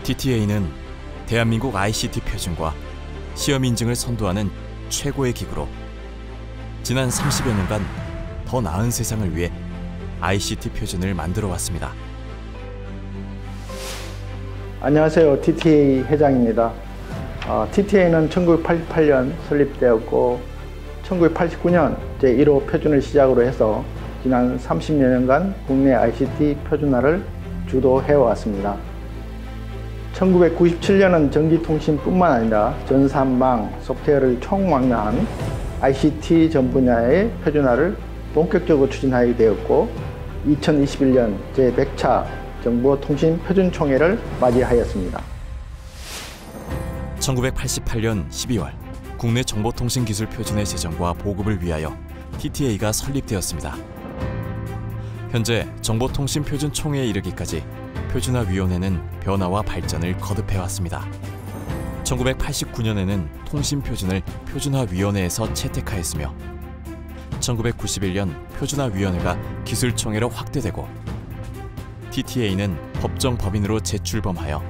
TTA는 대한민국 ICT 표준과 시험 인증을 선도하는 최고의 기구로 지난 30여 년간 더 나은 세상을 위해 ICT 표준을 만들어 왔습니다. 안녕하세요. TTA 회장입니다. TTA는 1988년 설립되었고 1989년 제1호 표준을 시작으로 해서 지난 30여 년간 국내 ICT 표준화를 주도해왔습니다. 1997년은 전기통신뿐만 아니라 전산망, 소프트웨어를 총망라한 ICT 전 분야의 표준화를 본격적으로 추진하게 되었고 2021년 제100차 정보통신표준총회를 맞이하였습니다. 1988년 12월 국내 정보통신기술 표준의 제정과 보급을 위하여 TTA가 설립되었습니다. 현재 정보통신표준총회에 이르기까지 표준화위원회는 변화와 발전을 거듭해왔습니다. 1989년에는 통신표준을 표준화위원회에서 채택하였으며 1991년 표준화위원회가 기술총회로 확대되고 TTA는 법정 법인으로 재출범하여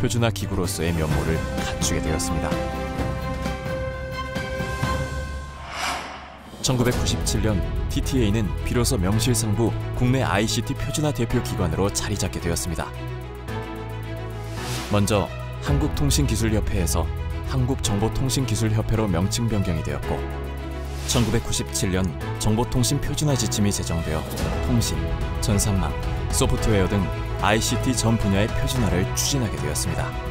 표준화 기구로서의 면모를 갖추게 되었습니다. 1997년 TTA는 비로소 명실상부 국내 ICT 표준화 대표 기관으로 자리 잡게 되었습니다. 먼저 한국통신기술협회에서 한국정보통신기술협회로 명칭 변경이 되었고 1997년 정보통신 표준화 지침이 제정되어 통신, 전산망, 소프트웨어 등 ICT 전 분야의 표준화를 추진하게 되었습니다.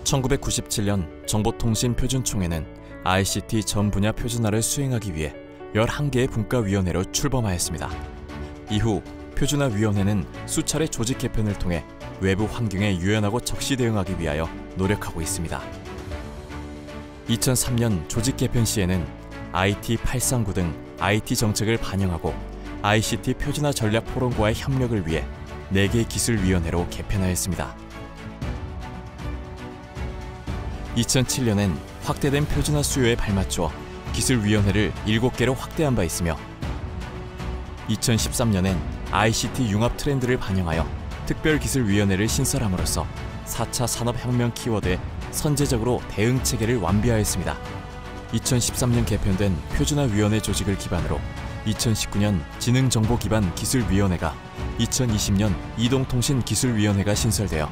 (1997년) 정보통신표준총회는 ICT 전 분야 표준화를 수행하기 위해 11개의 분과위원회로 출범하였습니다. 이후 표준화위원회는 수차례 조직 개편을 통해 외부 환경에 유연하고 적시 대응하기 위하여 노력하고 있습니다. 2003년 조직 개편 시에는 IT 839 등 IT 정책을 반영하고 ICT 표준화 전략 포럼과의 협력을 위해 4개 기술위원회로 개편하였습니다. 2007년엔 확대된 표준화 수요에 발맞추어 기술위원회를 7개로 확대한 바 있으며 2013년엔 ICT 융합 트렌드를 반영하여 특별기술위원회를 신설함으로써 4차 산업혁명 키워드에 선제적으로 대응 체계를 완비하였습니다. 2013년 개편된 표준화위원회 조직을 기반으로 2019년 지능정보기반 기술위원회가 2020년 이동통신기술위원회가 신설되어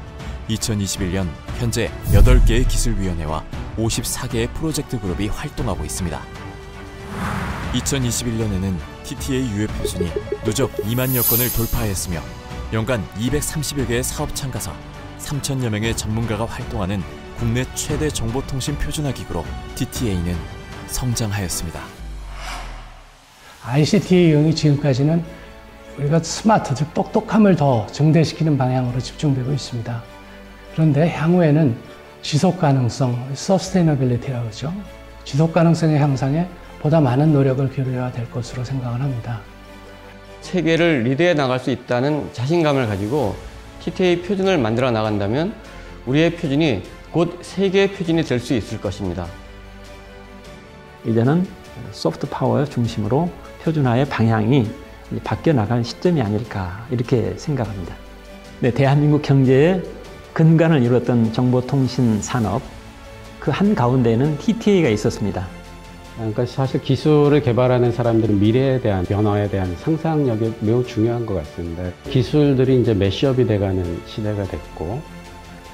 2021년 현재 8개의 기술위원회와 54개의 프로젝트 그룹이 활동하고 있습니다. 2021년에는 TTA 유예 표준이 누적 2만여 건을 돌파하였으며 연간 230여 개의 사업 참가사, 3천여 명의 전문가가 활동하는 국내 최대 정보통신 표준화 기구로 TTA는 성장하였습니다. ICT의 유형이 지금까지는 우리가 스마트, 즉 똑똑함을 더 증대시키는 방향으로 집중되고 있습니다. 그런데 향후에는 지속가능성, 서스테이너빌리티라고 하죠. 지속가능성의 향상에 보다 많은 노력을 기울여야 될 것으로 생각을 합니다. 세계를 리드해 나갈 수 있다는 자신감을 가지고 TTA 표준을 만들어 나간다면 우리의 표준이 곧 세계의 표준이 될 수 있을 것입니다. 이제는 소프트 파워 중심으로 표준화의 방향이 바뀌어 나갈 시점이 아닐까 이렇게 생각합니다. 네, 대한민국 경제의 근간을 이루었던 정보통신 산업 그 한가운데에는 TTA가 있었습니다. 그러니까 사실 기술을 개발하는 사람들은 미래에 대한 변화에 대한 상상력이 매우 중요한 것 같습니다. 기술들이 이제 매시업이 돼가는 시대가 됐고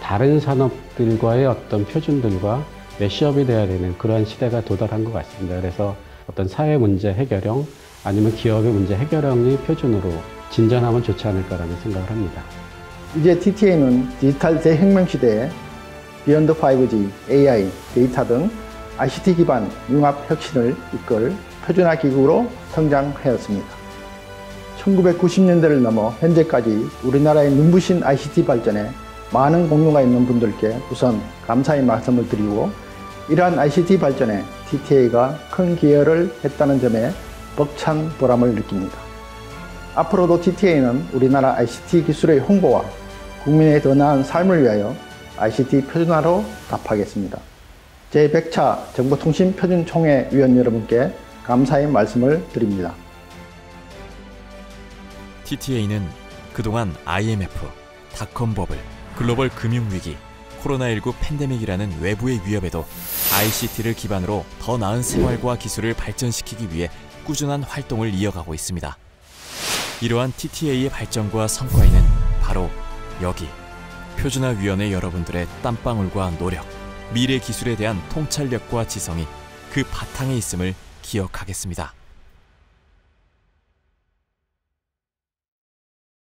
다른 산업들과의 어떤 표준들과 매시업이 돼야 되는 그러한 시대가 도달한 것 같습니다. 그래서 어떤 사회 문제 해결형 아니면 기업의 문제 해결형의 표준으로 진전하면 좋지 않을까라는 생각을 합니다. 이제 TTA는 디지털 대혁명 시대에 비욘드 5G, AI, 데이터 등 ICT 기반 융합 혁신을 이끌 표준화 기구로 성장하였습니다. 1990년대를 넘어 현재까지 우리나라의 눈부신 ICT 발전에 많은 공로가 있는 분들께 우선 감사의 말씀을 드리고, 이러한 ICT 발전에 TTA가 큰 기여를 했다는 점에 벅찬 보람을 느낍니다. 앞으로도 TTA는 우리나라 ICT 기술의 홍보와 국민의 더 나은 삶을 위하여 ICT 표준화로 답하겠습니다. 제100차 정보통신표준총회 위원 여러분께 감사의 말씀을 드립니다. TTA는 그동안 IMF, 닷컴 버블, 글로벌 금융위기, 코로나19 팬데믹이라는 외부의 위협에도 ICT를 기반으로 더 나은 생활과 기술을 발전시키기 위해 꾸준한 활동을 이어가고 있습니다. 이러한 TTA의 발전과 성과에는 바로 여기 표준화위원회 여러분들의 땀방울과 노력, 미래 기술에 대한 통찰력과 지성이 그 바탕에 있음을 기억하겠습니다.